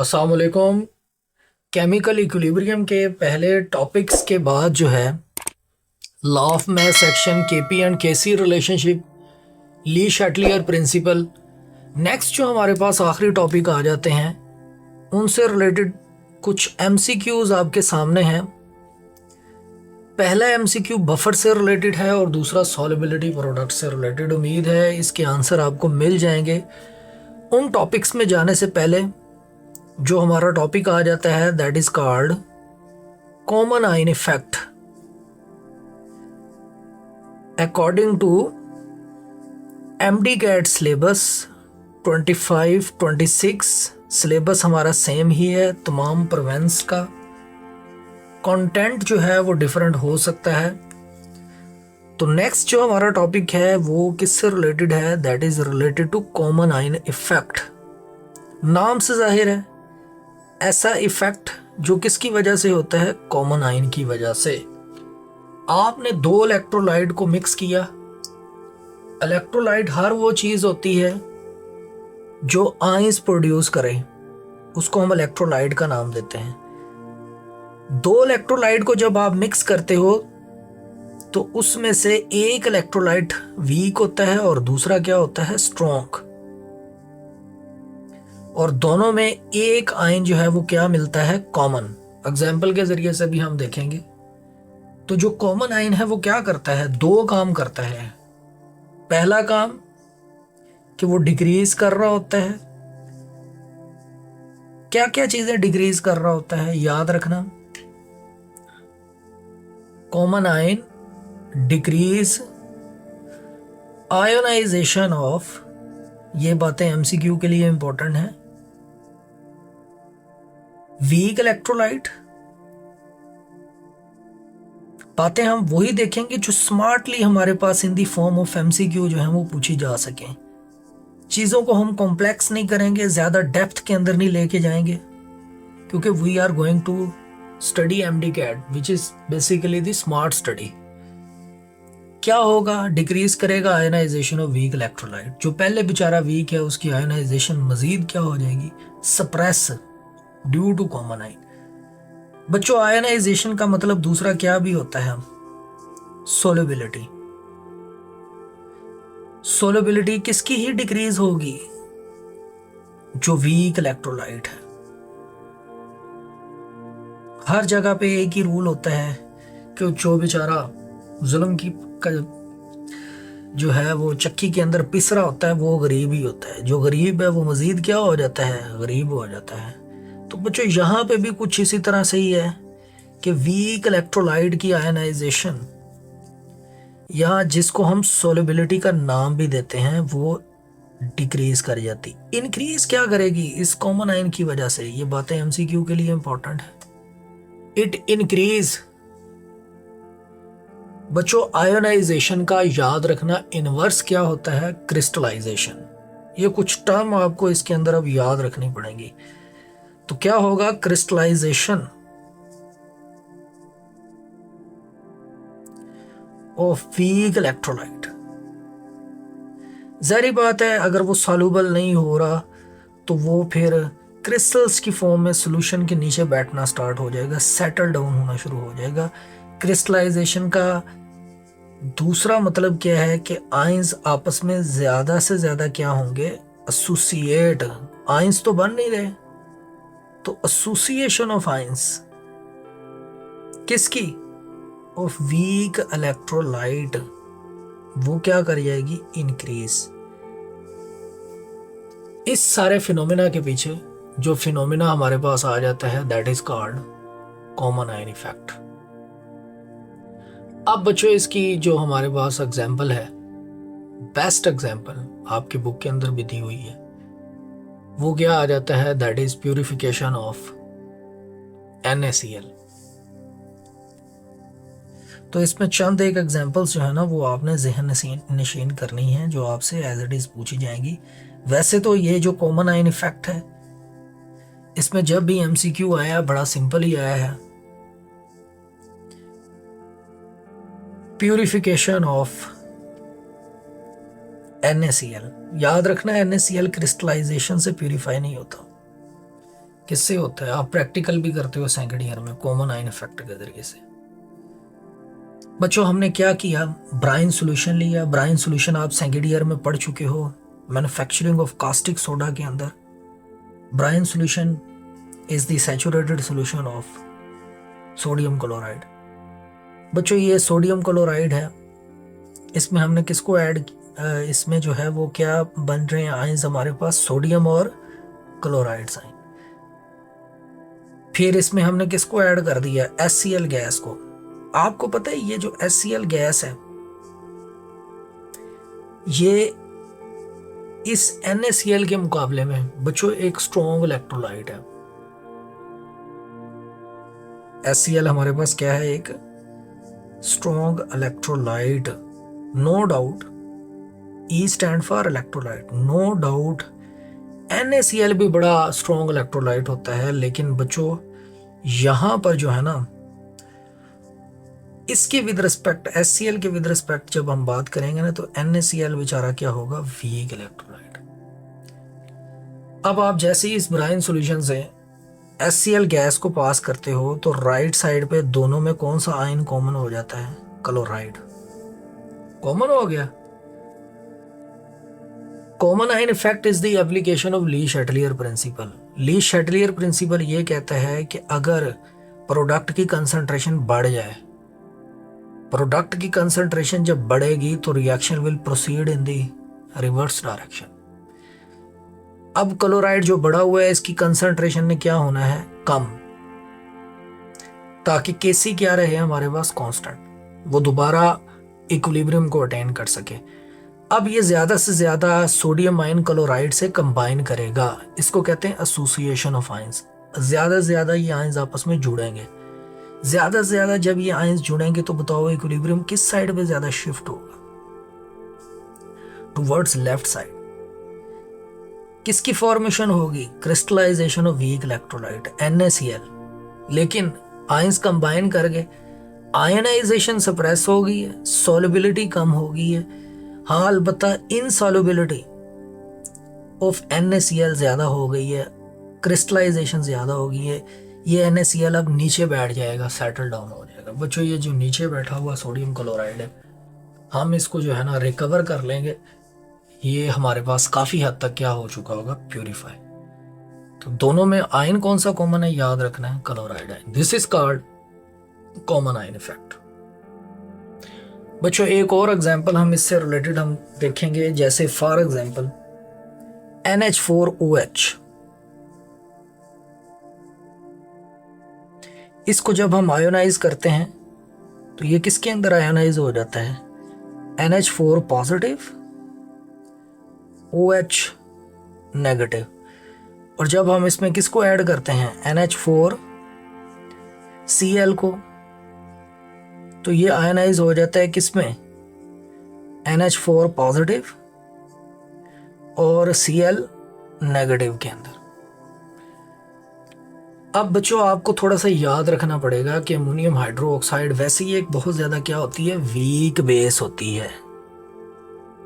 अस्सलाम वालेकुम। Chemical equilibrium के पहले टॉपिक्स के बाद जो है law of mass action, KP and KC relationship, Le Chatelier principle, next जो हमारे पास आखिरी टॉपिक आ जाते हैं उनसे रिलेटेड कुछ एमसीक्यूज आपके सामने हैं। पहला एमसीक्यू बफर से रिलेटेड है और दूसरा सॉल्युबिलिटी प्रोडक्ट से रिलेटेड। उम्मीद है इसके आंसर आपको मिल जाएंगे। उन टॉपिक्स में जाने से पहले जो हमारा टॉपिक आ जाता है that is called common ion effect. According to MD CAT syllabus 25-26 syllabus हमारा सेम ही है। तमाम प्रोवेंस का कंटेंट जो है वो डिफरेंट हो सकता है। तो नेक्स्ट जो हमारा टॉपिक है वो किससे रिलेटेड है, that is related to common ion effect. नाम से जाहिर है ऐसा इफेक्ट जो किसकी वजह से होता है, कॉमन आयन की वजह से। आपने दो इलेक्ट्रोलाइट को मिक्स किया। इलेक्ट्रोलाइट हर वो चीज होती है जो आयंस प्रोड्यूस करे, उसको हम इलेक्ट्रोलाइट का नाम देते हैं। दो इलेक्ट्रोलाइट को जब आप मिक्स करते हो तो उसमें से एक इलेक्ट्रोलाइट वीक होता है और दूसरा क्या होता है, स्ट्रॉन्ग। और दोनों में एक आयन जो है वो क्या मिलता है, कॉमन। एग्जाम्पल के जरिए से भी हम देखेंगे। तो जो कॉमन आयन है वो क्या करता है, दो काम करता है। पहला काम कि वो डिक्रीज कर रहा होता है। क्या क्या चीजें डिक्रीज कर रहा होता है, याद रखना। Common ion decrease ionisation of, ये बातें एमसीक्यू के लिए इंपॉर्टेंट है, वीक इलेक्ट्रोलाइट। बातें हम वही देखेंगे जो स्मार्टली हमारे पास इन दी फॉर्म ऑफ एमसीक्यू जो है वो पूछी जा सके। चीजों को हम कॉम्प्लेक्स नहीं करेंगे, ज्यादा डेप्थ के अंदर नहीं लेके जाएंगे, क्योंकि we are going to study MD CAT which is basically the smart study. क्या होगा, डिक्रीज करेगा आयनाइजेशन ऑफ वीक इलेक्ट्रोलाइट। जो पहले बेचारा वीक है उसकी आयनाइजेशन मजीद क्या हो जाएगी, suppress, due to common ion. बच्चों आयनाइजेशन का मतलब दूसरा क्या भी होता है, सोलबिलिटी। सोलबिलिटी किसकी ही डिक्रीज होगी, जो वीक इलेक्ट्रोलाइट है। हर जगह पे एक ही रूल होता है कि जो बेचारा जुल्म की जो है वो चक्की के अंदर पिस रहा होता है वो गरीब ही होता है। जो गरीब है वो मजीद क्या हो जाता है, गरीब हो जाता है। तो बच्चों यहाँ पे भी कुछ इसी तरह से ही है कि वीक इलेक्ट्रोलाइट की आयनाइजेशन, या जिसको हम सोलबिलिटी का नाम भी देते हैं, वो डिक्रीज कर जाती। इंक्रीज क्या करेगी, इस कॉमन आयन की वजह से। ये बातें एमसीक्यू के लिए इंपॉर्टेंट है। It increase. बच्चों आयोनाइजेशन का याद रखना इनवर्स क्या होता है, क्रिस्टलाइजेशन। ये कुछ टर्म आपको इसके अंदर अब याद रखनी पड़ेंगी। तो क्या होगा, क्रिस्टलाइजेशन ऑफ वीक इलेक्ट्रोलाइट। जाहिर बात है अगर वो सॉल्युबल नहीं हो रहा तो वो फिर क्रिस्टल्स की फॉर्म में सॉल्यूशन के नीचे बैठना स्टार्ट हो जाएगा, सेटल डाउन होना शुरू हो जाएगा। क्रिस्टलाइजेशन का दूसरा मतलब क्या है कि आयंस आपस में ज्यादा से ज्यादा क्या होंगे, एसोसिएट। आयंस तो बन नहीं रहे, तो एसोसिएशन ऑफ आयंस किसकी, ऑफ वीक इलेक्ट्रोलाइट, वो क्या कर जाएगी, इंक्रीज। इस सारे फिनोमेना के पीछे जो फिनोमेना हमारे पास आ जाता है that is called common ion effect. अब बच्चों इसकी जो हमारे पास एग्जाम्पल है, बेस्ट एग्जाम्पल आपकी बुक के अंदर भी दी हुई है, वो क्या आ जाता है, that is purification of NaCl। तो इसमें चंद एक एग्जांपल्स जो है ना वो आपने जहन नशीन करनी है, जो आपसे एज इट इज पूछी जाएंगी। वैसे तो ये जो कॉमन आयन इफेक्ट है, इसमें जब भी एमसीक्यू आया बड़ा सिंपल ही आया है, प्यूरिफिकेशन ऑफ NaCl। याद रखना NaCl क्रिस्टलाइजेशन से प्यूरिफाई नहीं होता। किससे होता है? आप प्रैक्टिकल भी करते हो सेकेंड ईयर में कॉमन आयन इफेक्ट के जरिए से। बच्चों हमने क्या किया, ब्राइन सॉल्यूशन लिया। ब्राइन सॉल्यूशन आप सेकेंड ईयर में पढ़ चुके हो मैन्युफैक्चरिंग ऑफ कास्टिक सोडा के अंदर। Brine solution is the saturated solution of sodium chloride. बच्चों ये सोडियम क्लोराइड है, इसमें हमने किसको ऐड, इसमें जो है वो क्या बन रहे हैं आयंस हमारे पास, सोडियम और क्लोराइड्स आयन। फिर इसमें हमने किसको ऐड कर दिया, HCl गैस को। आपको पता है ये जो HCl गैस है ये इस NaCl के मुकाबले में बच्चों एक स्ट्रॉन्ग इलेक्ट्रोलाइट है। HCl हमारे पास क्या है, एक strong electrolyte, no doubt. E stand for electrolyte, no doubt. NaCl भी बड़ा स्ट्रॉन्ग इलेक्ट्रोलाइट होता है, लेकिन बच्चों यहां पर जो है ना इसके विद रिस्पेक्ट HCl के विद रिस्पेक्ट जब हम बात करेंगे ना तो NaCl बेचारा क्या होगा, वीक इलेक्ट्रोलाइट। अब आप जैसे ही इस ब्राइन सॉल्यूशन से HCl गैस को पास करते हो तो राइट साइड पे दोनों में कौन सा आयन कॉमन हो जाता है, क्लोराइड कॉमन हो गया। Common ion effect is the application of Le Chatelier principle. Le Chatelier principle ये कहता है कि अगर प्रोडक्ट की कंसंट्रेशन बढ़ जाए, प्रोडक्ट की कंसंट्रेशन जब बढ़ेगी तो reaction will proceed in the reverse direction. अब क्लोराइड जो बढ़ा हुआ है इसकी कंसंट्रेशन ने क्या होना है, कम, ताकि Kc क्या रहे हमारे पास कांस्टेंट, वो दोबारा इक्विलिब्रियम को अटेन कर सके। अब ये ज्यादा से ज्यादा सोडियम आयन क्लोराइड से कंबाइन करेगा, इसको कहते हैं एसोसिएशन ऑफ आयंस। ज्यादा से ज्यादा ये आयंस आपस में जुड़ेंगे, ज्यादा से ज्यादा जब ये आयंस जुड़ेंगे तो बताओ इक्विलिब्रियम किस साइड पे ज्यादा शिफ्ट होगा, टुवर्ड्स लेफ्ट साइड। किसकी फॉर्मेशन होगी, crystallisation of weak electrolyte NaCl। लेकिन आयंस कंबाइन करके आयनाइजेशन सप्रेस हो गई है, सॉल्युबिलिटी कम हो गई है। हाँ अलबत्ता इनसॉल्युबिलिटी ऑफ NaCl ज्यादा हो गई है, क्रिस्टलाइजेशन ज्यादा हो गई है। ये NaCl अब नीचे बैठ जाएगा, सेटल डाउन हो जाएगा। बच्चों ये जो नीचे बैठा हुआ सोडियम क्लोराइड है हम इसको जो है ना रिकवर कर लेंगे, ये हमारे पास काफी हद तक क्या हो चुका होगा, प्यूरिफाई। तो दोनों में आयन कौन सा कॉमन है, याद रखना है chloride ion. This is called common ion effect. बच्चों एक और एग्जांपल हम इससे रिलेटेड हम देखेंगे, जैसे फॉर एग्जांपल NH4OH। इसको जब हम आयोनाइज करते हैं तो ये किसके अंदर आयोनाइज हो जाता है, NH4 पॉजिटिव OH नेगेटिव। और जब हम इसमें किसको ऐड करते हैं, NH4Cl को, तो ये आयनाइज हो जाता है किसमें, NH4 पॉजिटिव और Cl नेगेटिव के अंदर। अब बच्चों आपको थोड़ा सा याद रखना पड़ेगा कि अमोनियम हाइड्रोक्साइड वैसे ही एक बहुत ज्यादा क्या होती है, वीक बेस होती है,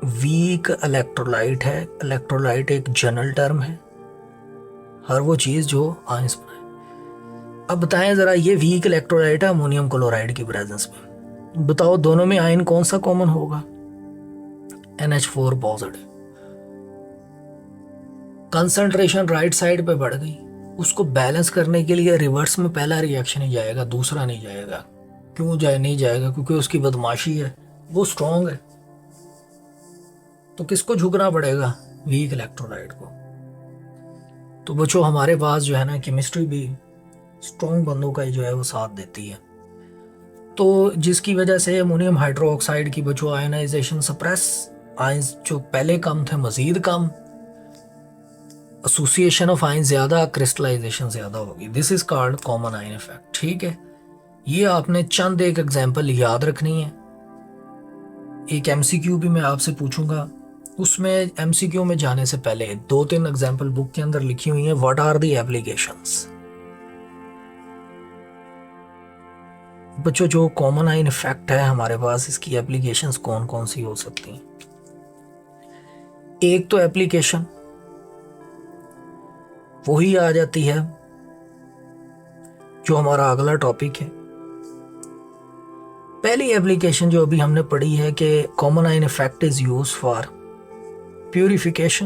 वीक इलेक्ट्रोलाइट है। इलेक्ट्रोलाइट एक जनरल टर्म है, हर वो चीज जो आयंस बनाए। अब बताएं जरा, ये वीक इलेक्ट्रोलाइट है अमोनियम क्लोराइड की प्रेजेंस में, बताओ दोनों में आयन कौन सा कॉमन होगा, NH4 positive. Concentration right side पे बढ़ गई, उसको बैलेंस करने के लिए रिवर्स में पहला रिएक्शन ही जाएगा, दूसरा नहीं जाएगा। क्यों नहीं जाएगा, क्योंकि उसकी बदमाशी है, वो स्ट्रॉन्ग है। तो किसको झुकना पड़ेगा, वीक इलेक्ट्रोलाइट को। तो बच्चों हमारे पास जो है ना केमिस्ट्री भी स्ट्रॉन्ग बंदों का ही जो है वो साथ देती है, तो जिसकी वजह से अमोनियम हाइड्रोक्साइड की बच्चों आयनाइजेशन सप्रेस, आयंस जो पहले कम थे मजीद कम, एसोसिएशन ऑफ आयन ज्यादा, क्रिस्टलाइजेशन ज्यादा होगी। This is called common ion effect. ठीक है, ये आपने चंद एक एग्जांपल याद रखनी है। एक MCQ भी मैं आपसे पूछूंगा, उसमें MCQ में जाने से पहले 2-3 एग्जांपल बुक के अंदर लिखी हुई हैं, व्हाट आर द एप्लीकेशंस। बच्चों जो कॉमन आयन इफेक्ट है हमारे पास, इसकी एप्लीकेशंस कौन कौन सी हो सकती हैं। एक तो एप्लीकेशन वही आ जाती है जो हमारा अगला टॉपिक है। पहली एप्लीकेशन जो अभी हमने पढ़ी है कि common ion effect is use for purification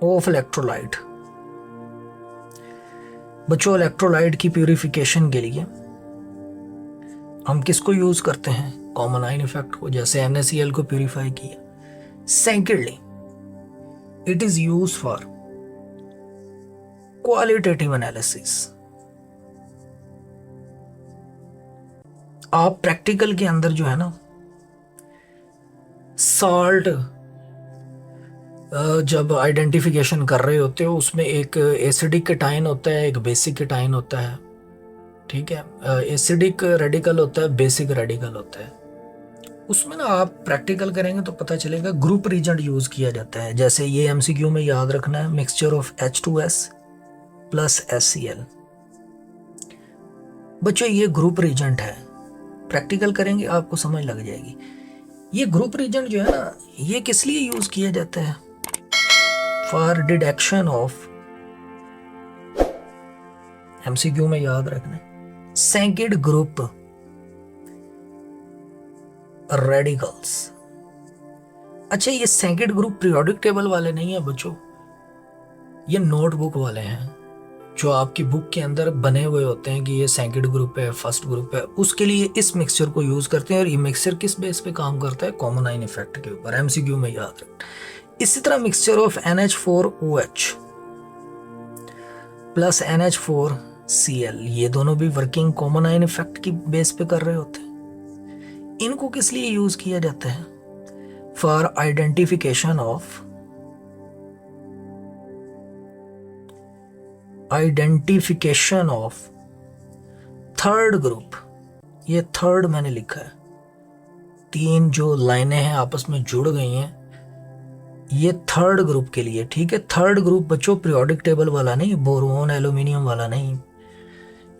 of electrolyte. बच्चों, इलेक्ट्रोलाइट की प्यूरिफिकेशन के लिए हम किसको यूज करते हैं? कॉमन आयन इफेक्ट को। जैसे NaCl को प्यूरिफाई किया। Secondly, it is use for qualitative analysis. आप प्रैक्टिकल के अंदर जो है ना, सॉल्ट जब आइडेंटिफिकेशन कर रहे होते हो, उसमें एक एसिडिक केटाइन होता है, एक बेसिक केटाइन होता है। ठीक है, एसिडिक रेडिकल होता है, बेसिक रेडिकल होता है। उसमें ना आप प्रैक्टिकल करेंगे तो पता चलेगा ग्रुप रीजेंट यूज किया जाता है। जैसे ये MCQ में याद रखना है, mixture of H2S plus HCl। बच्चों, ये ग्रुप रीजेंट है। प्रैक्टिकल करेंगे आपको समझ लग जाएगी। ये ग्रुप रीजेंट जो है ना, ये किस लिए यूज किया जाता है? फॉर डिटेक्शन ऑफ, MCQ में याद रखना, सेकेंड ग्रुप रेडिकल्स। अच्छा, ये सेकेंड ग्रुप पीरियोडिक टेबल वाले नहीं है बच्चों, ये नोटबुक वाले हैं जो आपकी बुक के अंदर बने हुए होते हैं कि ये सेकेंड ग्रुप है, फर्स्ट ग्रुप है। उसके लिए इस मिक्सचर को यूज करते हैं। और ये मिक्सचर किस बेस पे काम करता है? कॉमन आयन इफेक्ट के ऊपर। MCQ में याद रखना। इसी तरह mixture of NH4OH plus NH4Cl, ये दोनों भी वर्किंग कॉमन आयन इफेक्ट की बेस पे कर रहे होते हैं। इनको किस लिए यूज किया जाता है? For identification of third group. ये थर्ड मैंने लिखा है, 3 जो लाइनें हैं आपस में जुड़ गई हैं, ये थर्ड ग्रुप के लिए। ठीक है, थर्ड ग्रुप बच्चों पीरियोडिक टेबल वाला नहीं, बोरोन एल्यूमिनियम वाला नहीं,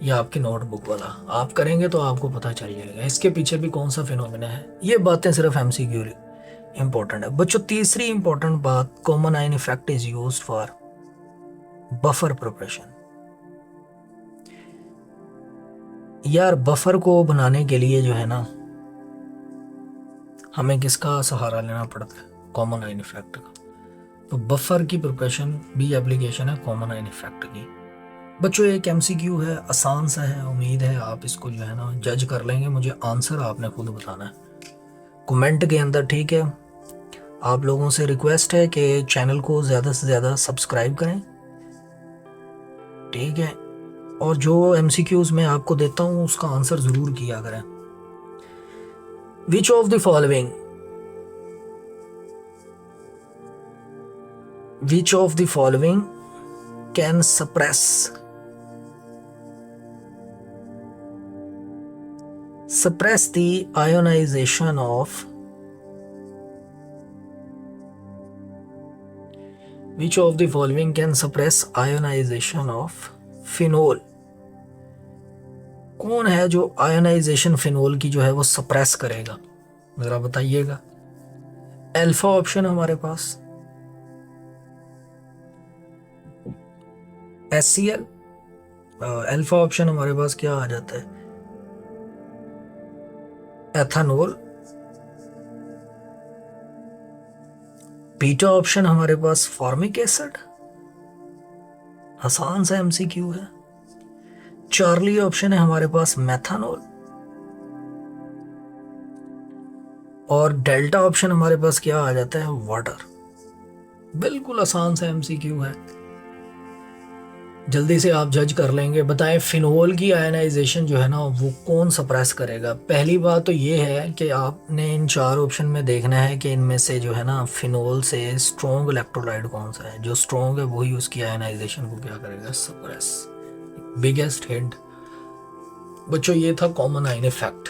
ये आपकी नोटबुक वाला। आप करेंगे तो आपको पता चल जाएगा इसके पीछे भी कौन सा फिनोमेना है। ये बातें सिर्फ MCQ इंपॉर्टेंट है बच्चों। तीसरी इंपॉर्टेंट बात, common ion effect is used for buffer preparation. यार, बफर को बनाने के लिए जो है ना, हमें किसका सहारा लेना पड़ता है? कॉमन आयन इफेक्ट का। तो बफर की प्रिपरेशन भी एप्लीकेशन है कॉमन आयन इफेक्ट की। बच्चों, एक MCQ है, आसान सा है, उम्मीद है आप इसको जो है ना जज कर लेंगे। मुझे आंसर आपने खुद बताना है कमेंट के अंदर। ठीक है, आप लोगों से रिक्वेस्ट है कि चैनल को ज़्यादा से ज़्यादा सब्सक्राइब करें। ठीक है, और जो MCQs मैं आपको देता हूँ उसका आंसर ज़रूर किया करें। विच of the following can suppress the ionization of which of the following can suppress ionization of phenol? कौन है जो आयोनाइजेशन फिनोल की जो है वो सप्रेस करेगा? जरा बताइएगा। अल्फा ऑप्शन हमारे पास HCl, अल्फा ऑप्शन हमारे पास क्या आ जाता है? एथानोल। बीटा ऑप्शन हमारे पास फॉर्मिक एसिड। आसान सा MCQ है। चार्ली ऑप्शन है हमारे पास मेथानोल। और डेल्टा ऑप्शन हमारे पास क्या आ जाता है? वाटर। बिल्कुल आसान सा MCQ है, जल्दी से आप जज कर लेंगे। बताएं, फिनोल की आयनाइजेशन जो है ना वो कौन सप्रेस करेगा? पहली बात तो ये है कि आपने इन 4 ऑप्शन में देखना है कि इनमें से जो है ना फिनोल से स्ट्रॉन्ग इलेक्ट्रोलाइट कौन सा है। जो स्ट्रॉन्ग है वही उसकी आयनाइजेशन को क्या करेगा? सप्रेस। बिगेस्ट हिंट बच्चों, ये था कॉमन आयन इफेक्ट।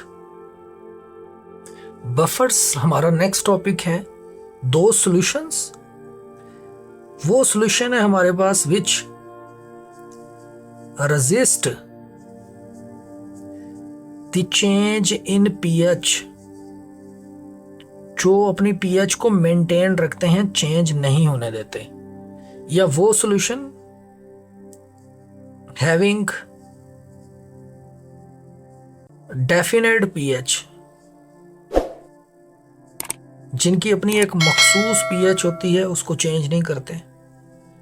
बफर्स हमारा नेक्स्ट टॉपिक है। 2 सॉल्यूशंस। वो सॉल्यूशन है हमारे पास विच resist the change in pH, जो अपनी pH को मेंटेन रखते हैं, चेंज नहीं होने देते। या वो सॉल्यूशन हैविंग डेफिनेट पीएच, जिनकी अपनी एक मखसूस पीएच होती है, उसको चेंज नहीं करते,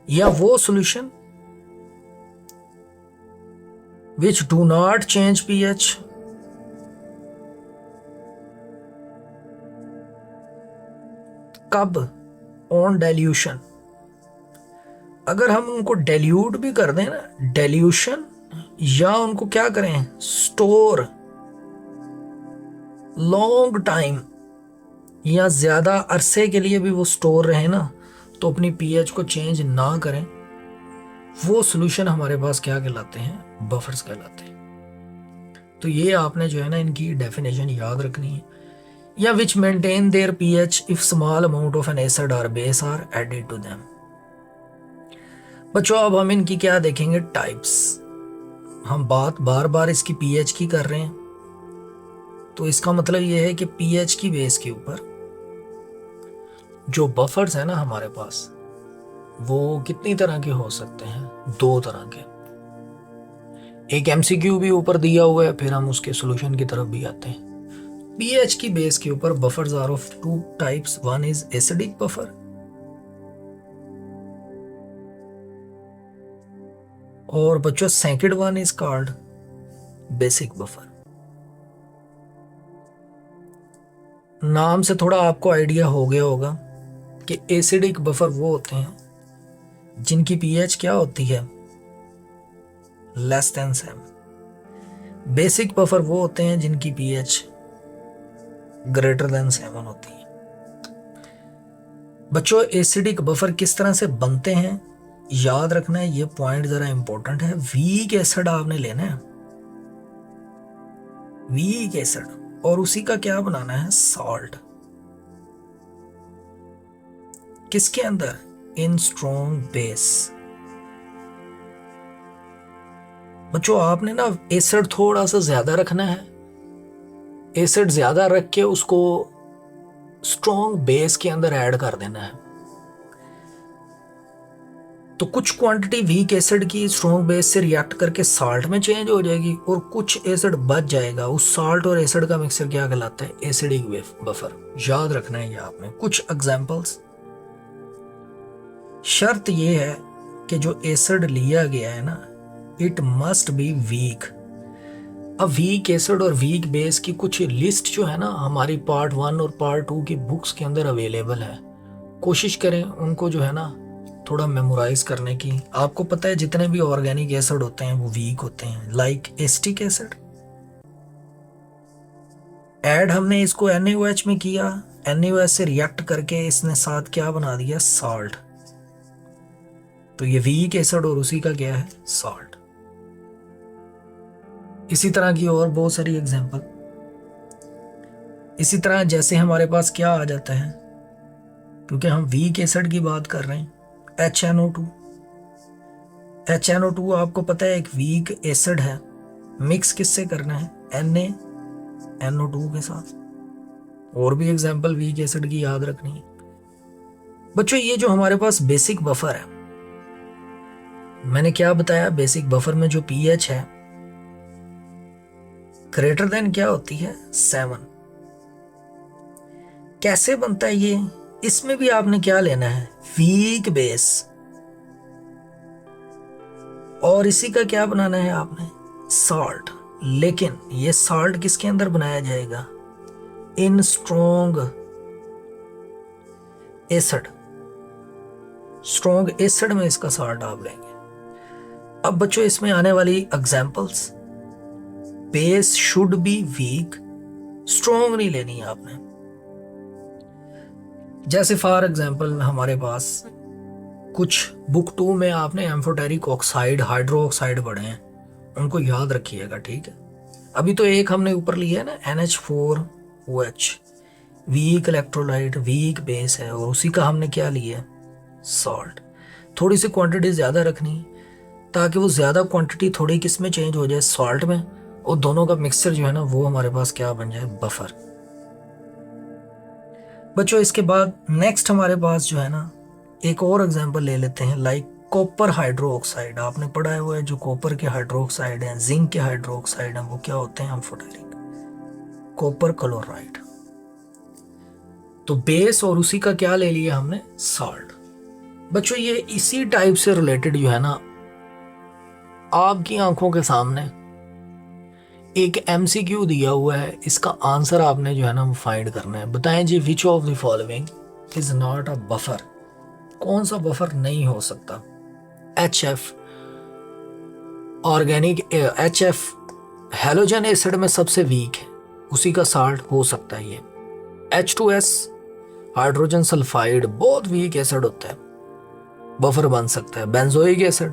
या वो solution which do not change pH. कब? On dilution. अगर हम उनको डाइल्यूट भी कर दें ना, डाइल्यूशन, या उनको क्या करें, स्टोर लॉन्ग टाइम, या ज्यादा अरसे के लिए भी वो स्टोर रहे ना, तो अपनी पीएच को चेंज ना करें, वो सॉल्यूशन हमारे पास क्या कहलाते हैं, बफर्स कहलाते हैं। तो ये आपने जो है ना इनकी डेफिनेशन याद रखनी है। या which maintain their pH if small amount of an acid और base are added to them. बच्चों अब हम इनकी क्या देखेंगे, टाइप्स। हम बात बार बार इसकी पीएच की कर रहे हैं, तो इसका मतलब यह है कि पीएच की बेस के ऊपर जो बफर्स है ना हमारे पास, वो कितनी तरह के हो सकते हैं, 2 तरह के। एक एमसीक्यू भी ऊपर दिया हुआ है, फिर हम उसके सॉल्यूशन की तरफ भी आते हैं। पीएच की बेस के ऊपर buffers are of 2 types, one is acidic buffer और बच्चों second one is called basic buffer. नाम से थोड़ा आपको आइडिया हो गया होगा कि एसिडिक बफर वो होते हैं जिनकी पीएच क्या होती है, लेस देन 7। बेसिक बफर वो होते हैं जिनकी पीएच ग्रेटर देन 7 होती है। बच्चों एसिडिक बफर किस तरह से बनते हैं याद रखना है, ये पॉइंट जरा इंपॉर्टेंट है। वीक एसिड आपने लेना है, वीक एसिड, और उसी का क्या बनाना है, सॉल्ट। किसके अंदर, इन स्ट्रॉन्ग बेस। बच्चों आपने ना एसिड थोड़ा सा ज्यादा रखना है, एसिड ज्यादा रख के उसको स्ट्रॉन्ग बेस के अंदर ऐड कर देना है। तो कुछ क्वांटिटी वीक एसिड की स्ट्रॉन्ग बेस से रिएक्ट करके साल्ट में चेंज हो जाएगी, और कुछ एसिड बच जाएगा। उस साल्ट और एसिड का मिक्सचर क्या कहलाता है, एसिडिक बफर। याद रखना है ये आपने। कुछ एग्जांपल्स, शर्त ये है कि जो एसिड लिया गया है ना, इट मस्ट बी वीक। अब वीक एसिड और वीक बेस की कुछ लिस्ट जो है ना हमारी पार्ट 1 और पार्ट 2 की बुक्स के अंदर अवेलेबल है। कोशिश करें उनको जो है ना थोड़ा मेमोराइज करने की। आपको पता है जितने भी ऑर्गेनिक एसिड होते हैं वो वीक होते हैं, लाइक एस्टिक एसिड। ऐड हमने इसको NaOH में किया, NaOH से रिएक्ट करके इसने साथ क्या बना दिया, सॉल्ट। तो ये वीक एसिड और उसी का क्या है, सॉल्ट। इसी तरह की और बहुत सारी एग्जांपल। इसी तरह जैसे हमारे पास क्या आ जाता है, क्योंकि हम वीक एसिड की बात कर रहे हैं, HNO2। HNO2 आपको पता है एक वीक एसिड है, मिक्स किससे करना है, NaNO2 के साथ। और भी एग्जांपल वीक एसिड की याद रखनी है। बच्चों ये जो हमारे पास बेसिक बफर है, मैंने क्या बताया, बेसिक बफर में जो पीएच है ग्रेटर देन क्या होती है, 7। कैसे बनता है ये, इसमें भी आपने क्या लेना है, वीक बेस, और इसी का क्या बनाना है आपने, सॉल्ट। लेकिन ये सॉल्ट किसके अंदर बनाया जाएगा, इन स्ट्रॉन्ग एसिड। स्ट्रॉन्ग एसिड में इसका सॉल्ट आप लेंगे। अब बच्चों इसमें आने वाली examples, base should be weak, strong नहीं लेनी है आपने। जैसे फॉर एग्जांपल हमारे पास कुछ बुक 2 में आपने एम्फोटेरिक ऑक्साइड, हाइड्रो ऑक्साइड पढ़े हैं, उनको याद रखिएगा, ठीक है। अभी तो एक हमने ऊपर लिया है ना, NH4OH, weak electrolyte, weak base है, और उसी का हमने क्या लिया, सॉल्ट। थोड़ी सी क्वांटिटी ज्यादा रखनी ताकि वो ज्यादा क्वांटिटी थोड़ी किस में चेंज हो जाए, सॉल्ट में, और दोनों का मिक्सचर जो है ना वो हमारे पास क्या बन जाए, बफर। बच्चों इसके बाद नेक्स्ट हमारे पास जो है ना एक और एग्जांपल ले लेते हैं, लाइक कॉपर हाइड्रोक्साइड आपने पढ़ा हुआ है, जो कॉपर के हाइड्रोक्साइड हैं, जिंक के हाइड्रोक्साइड हैं, वो क्या होते हैं? एम्फोटेरिक। Copper chloride. तो बेस और उसी का क्या ले लिया हमने? साल्ट। बच्चों ये इसी टाइप से रिलेटेड जो है ना, आपकी आंखों के सामने एक एमसीक्यू दिया हुआ है, इसका आंसर आपने जो है ना वो फाइंड करना है। बताएं जी, which of the following is not a buffer? कौन सा बफर नहीं हो सकता? HF organic, HF halogen acid में सबसे वीक है, उसी का साल्ट हो सकता है ये। H2S हाइड्रोजन सल्फाइड बहुत वीक एसिड होता है, बफर बन सकता है। Benzoic acid,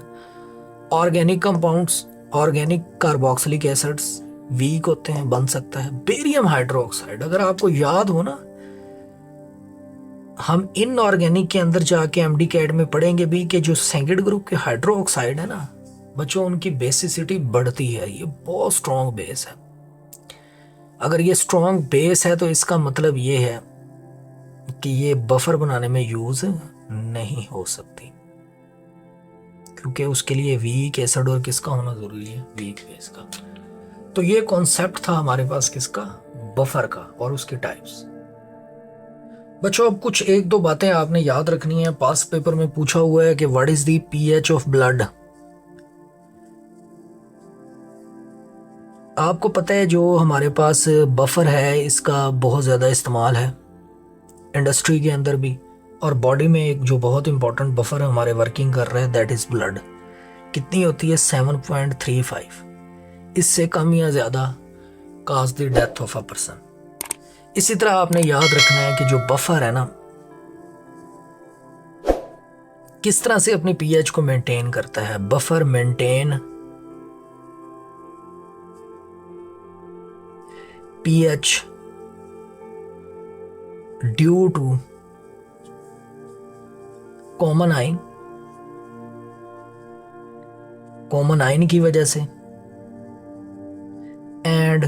organic compounds, organic carboxylic acids weak होते हैं, बन सकता है। बेरियम हाइड्रोक्साइड, अगर आपको याद हो ना, हम इनऑर्गेनिक के अंदर जाके एमडी कैड में पढ़ेंगे भी कि जो सेकेंड ग्रुप के हाइड्रोक्साइड है ना बच्चों, उनकी बेसिसिटी बढ़ती है, ये बहुत स्ट्रॉन्ग बेस है। अगर ये स्ट्रॉन्ग बेस है तो इसका मतलब ये है कि ये बफर बनाने में यूज नहीं हो सकती, क्योंकि उसके लिए वीक एसिड और किसका होना जरूरी है? वीक बेस का। तो ये कॉन्सेप्ट था हमारे पास किसका? बफर का और उसके टाइप्स। बच्चों अब कुछ एक दो बातें आपने याद रखनी है। पास पेपर में पूछा हुआ है कि what is the pH of blood. आपको पता है जो हमारे पास बफर है इसका बहुत ज़्यादा इस्तेमाल है इंडस्ट्री के अंदर भी, और बॉडी में एक जो बहुत इंपॉर्टेंट बफर हमारे वर्किंग कर रहा है दैट इज़ ब्लड। कितनी होती है? 7.35। इससे कम या ज़्यादा काज the death of a person. इसी तरह आपने याद रखना है कि जो बफर है ना किस तरह से अपनी पीएच को मेंटेन करता है। Buffer maintain pH due to common ion की वजह से and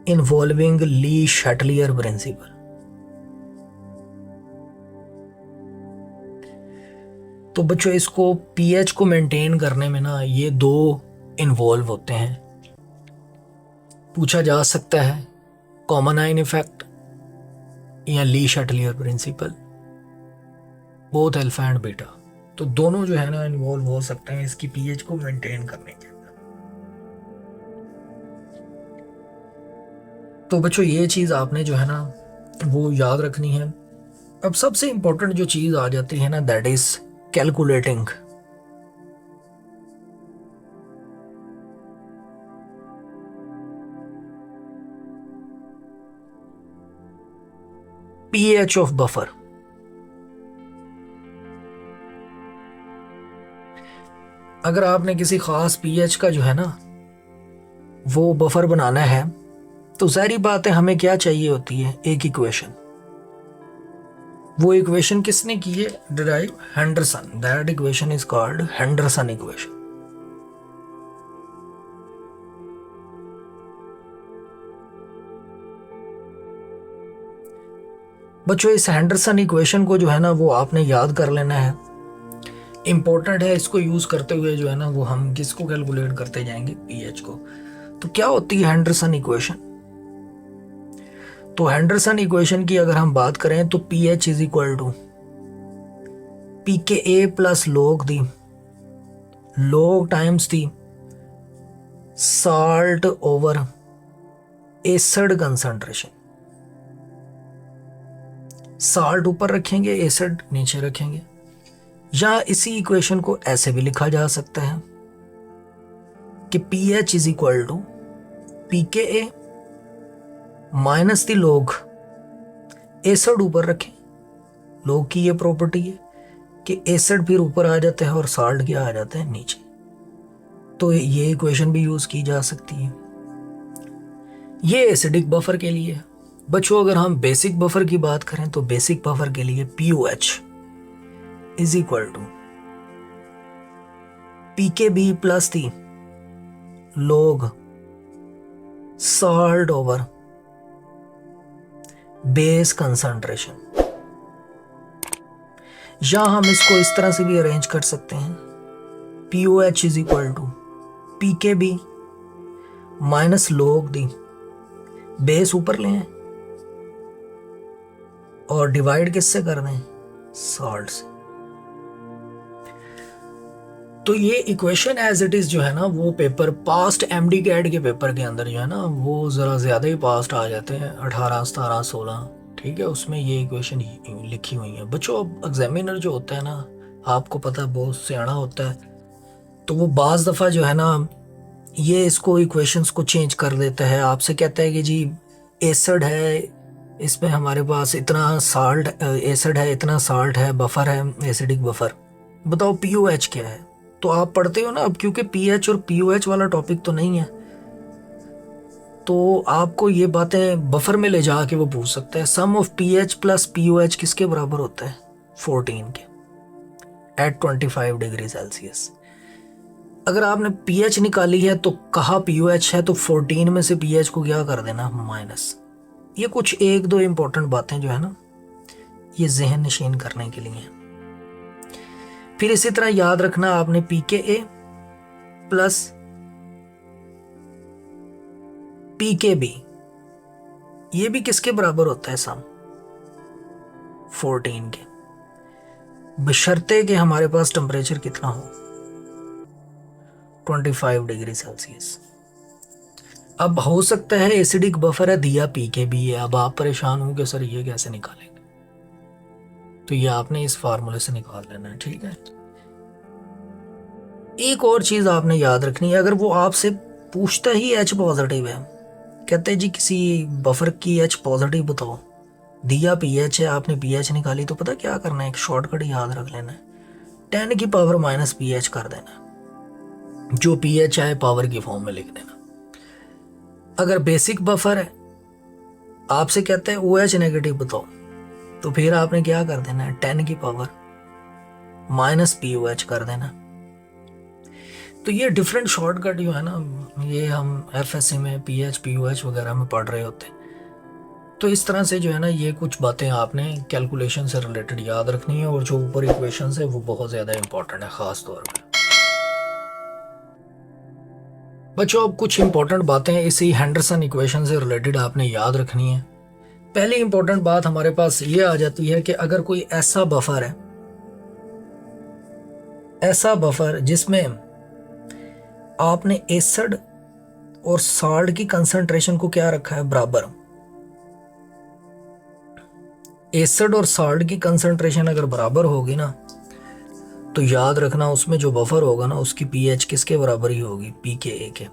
involving Le Chatelier principle. तो बच्चों इसको पीएच को मेंटेन करने में ना ये दो इन्वॉल्व होते हैं। पूछा जा सकता है कॉमन आइन इफेक्ट या Le Chatelier principle, both alpha and beta. तो दोनों जो है ना इन्वॉल्व हो सकते हैं इसकी पीएच को मेंटेन करने के अंदर। तो बच्चों ये चीज आपने जो है ना वो याद रखनी है। अब सबसे इंपॉर्टेंट जो चीज आ जाती है ना that is calculating. pH of buffer. अगर आपने किसी खास pH का जो है ना वो बफर बनाना है तो सारी बातें हमें क्या चाहिए होती है? एक इक्वेशन। वो इक्वेशन किसने की है derive? Henderson. That equation is called Henderson equation. बच्चों इस हेंडरसन इक्वेशन को जो है ना वो आपने याद कर लेना है, इंपॉर्टेंट है। इसको यूज करते हुए जो है ना वो हम किसको कैलकुलेट करते जाएंगे? पीएच को। तो क्या होती है हेंडरसन इक्वेशन? तो हेंडरसन इक्वेशन की अगर हम बात करें तो pH is equal to pKa plus log times the salt over acid concentration. Salt ऊपर रखेंगे, एसिड नीचे रखेंगे। या इसी इक्वेशन को ऐसे भी लिखा जा सकता है कि pH is equal to pKa minus the log acid ऊपर रखें। log की ये प्रॉपर्टी है कि एसिड फिर ऊपर आ जाता है और साल्ट क्या आ जाता है? नीचे। तो ये इक्वेशन भी यूज की जा सकती है। ये एसिडिक बफर के लिए। बच्चों अगर हम बेसिक बफर की बात करें तो बेसिक बफर के लिए POH is equal to PKB plus the log salt over base concentration. या हम इसको इस तरह से भी अरेंज कर सकते हैं, POH is equal to PKB minus log D, base ऊपर लें और डिवाइड किससे कर दें, सॉल्ट से। तो ये इक्वेशन एज इट इज जो है ना, वो पेपर पास्ट MD कैड के पेपर के अंदर जो है ना, वो ज़रा ज़्यादा ही पास्ट आ जाते हैं, 18, 17, 16, ठीक है, उसमें ये इक्वेशन लिखी हुई है। बच्चों अब एग्जामिनर जो होता है ना, आपको पता है बहुत सियाना होता है, तो वो बाज़ दफ़ा जो है ना ये इसको इक्वेशंस को चेंज कर देता है, आपसे कहता है कि जी एसिड है, इसमें हमारे पास इतना साल्ट, एसिड है, इतना साल्ट है, बफर है, एसिडिक बफर, बताओ POH क्या है। तो आप पढ़ते हो ना अब, क्योंकि PH और POH वाला टॉपिक तो नहीं है, तो आपको ये बातें बफर में ले जाके वो पूछ सकता है। सम ऑफ PH प्लस POH किसके बराबर होता है, 14 के, एट 25 डिग्री सेल्सियस। अगर आपने PH निकाली है तो कहा POH है, तो 14 में से PH को क्या कर देना, माइनस। ये कुछ एक दो इंपॉर्टेंट बातें जो है ना, ये जहन नशीन करने के लिए हैं। फिर इसी तरह याद रखना आपने PKA प्लस PKB, ये भी किसके बराबर होता है, सम 14 के, बशर्ते कि हमारे पास टेम्परेचर कितना हो, 25 डिग्री सेल्सियस। अब हो सकता है एसिडिक बफर है, दिया PKB है, अब आप परेशान हो कि सर ये कैसे निकालेंगे, तो ये आपने इस फार्मूले से निकाल लेना है, ठीक है। एक और चीज आपने याद रखनी है, अगर वो आपसे पूछता ही H पॉजिटिव है, कहते हैं जी किसी बफर की H पॉजिटिव बताओ, दिया PH है, आपने PH निकाली, तो पता क्या करना है, एक शॉर्टकट याद रख लेना है, 10 की पावर माइनस PH कर देना, जो PH आए पावर की फॉर्म में लिख देना। अगर बेसिक बफर है, आपसे कहते हैं OH नेगेटिव बताओ, तो फिर आपने क्या कर देना है, 10 की पावर माइनस POH कर देना। तो ये डिफरेंट शॉर्टकट जो है ना, ये हम FSC में PH POH वगैरह में पढ़ रहे होते हैं। तो इस तरह से जो है ना, ये कुछ बातें आपने कैलकुलेशन से रिलेटेड याद रखनी है, और जो ऊपर इक्वेशंस है वो बहुत ज़्यादा इंपॉर्टेंट है ख़ास तौर पे। बच्चों अब कुछ इंपॉर्टेंट बातें इसी हैंडरसन इक्वेशन से रिलेटेड आपने याद रखनी है। पहली इंपॉर्टेंट बात हमारे पास ये आ जाती है कि अगर कोई ऐसा बफर है, ऐसा बफर जिसमें आपने एसिड और साल्ट की कंसंट्रेशन को क्या रखा है, बराबर, एसिड और साल्ट की कंसंट्रेशन अगर बराबर होगी ना, तो याद रखना उसमें जो बफर होगा ना, उसकी PH किसके बराबर ही होगी, PKA के।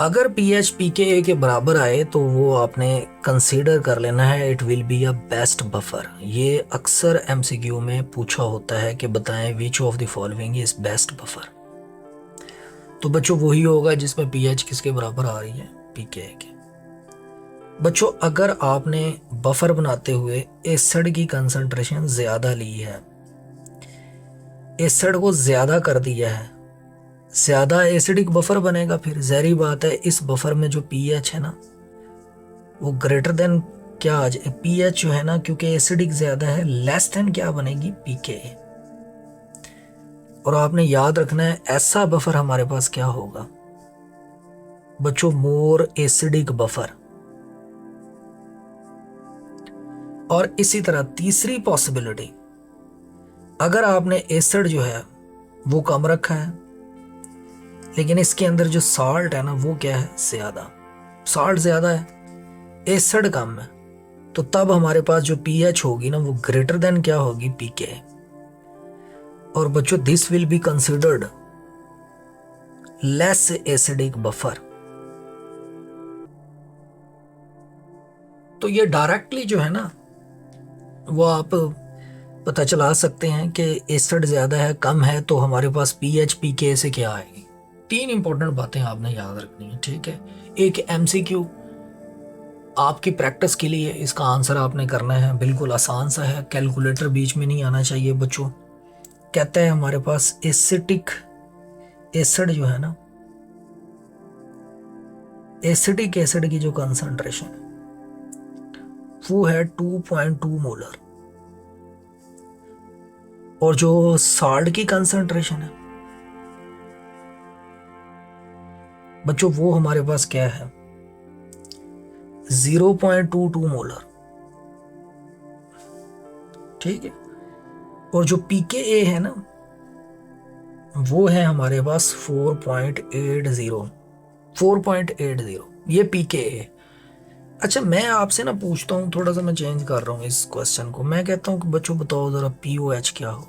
अगर PH PKA के बराबर आए तो वो आपने कंसीडर कर लेना है, it will be a best buffer. ये अक्सर MCQ में पूछा होता है कि बताएं विच of the following is best buffer. तो बच्चों वही होगा जिसमें PH किसके बराबर आ रही है, PKA के। बच्चों अगर आपने बफर बनाते हुए एसिड की कंसंट्रेशन ज्यादा ली है, एसिड को ज्यादा कर दिया है, ज्यादा एसिडिक बफर बनेगा, फिर जहरी बात है इस बफर में जो PH है ना वो ग्रेटर देन क्या आ जाए, PH जो है ना, क्योंकि एसिडिक ज्यादा है, लेस देन क्या बनेगी, PKA। और आपने याद रखना है ऐसा बफर हमारे पास क्या होगा बच्चों, मोर एसिडिक बफर। और इसी तरह तीसरी पॉसिबिलिटी, अगर आपने एसिड जो है वो कम रखा है, लेकिन इसके अंदर जो साल्ट है ना वो क्या है, ज्यादा, साल्ट ज्यादा है, एसिड कम है, तो तब हमारे पास जो PH होगी ना वो ग्रेटर देन क्या होगी, PK। और बच्चों this will be considered less acidic buffer. तो ये डायरेक्टली जो है ना वो आप पता चला सकते हैं कि एसिड ज्यादा है, कम है, तो हमारे पास PH PK से क्या आएगी। तीन इंपॉर्टेंट बातें आपने याद रखनी है, ठीक है। एक MCQ आपकी प्रैक्टिस के लिए, इसका आंसर आपने करना है, बिल्कुल आसान सा है, कैलकुलेटर बीच में नहीं आना चाहिए बच्चों। कहता है हमारे पास एसिटिक एसिड जो है ना, एसिटिक एसिड की जो कंसंट्रेशन है वो है 2.2 मोलर, और जो साल्ट की कंसंट्रेशन है बच्चों वो हमारे पास क्या है 0.22 मोलर। ठीक है। और जो pKa है ना वो है हमारे पास 4.80 ये pKa। अच्छा मैं आपसे ना पूछता हूँ, थोड़ा सा मैं चेंज कर रहा हूँ इस क्वेश्चन को। मैं कहता हूँ कि बच्चों बताओ जरा पीओएच क्या हो।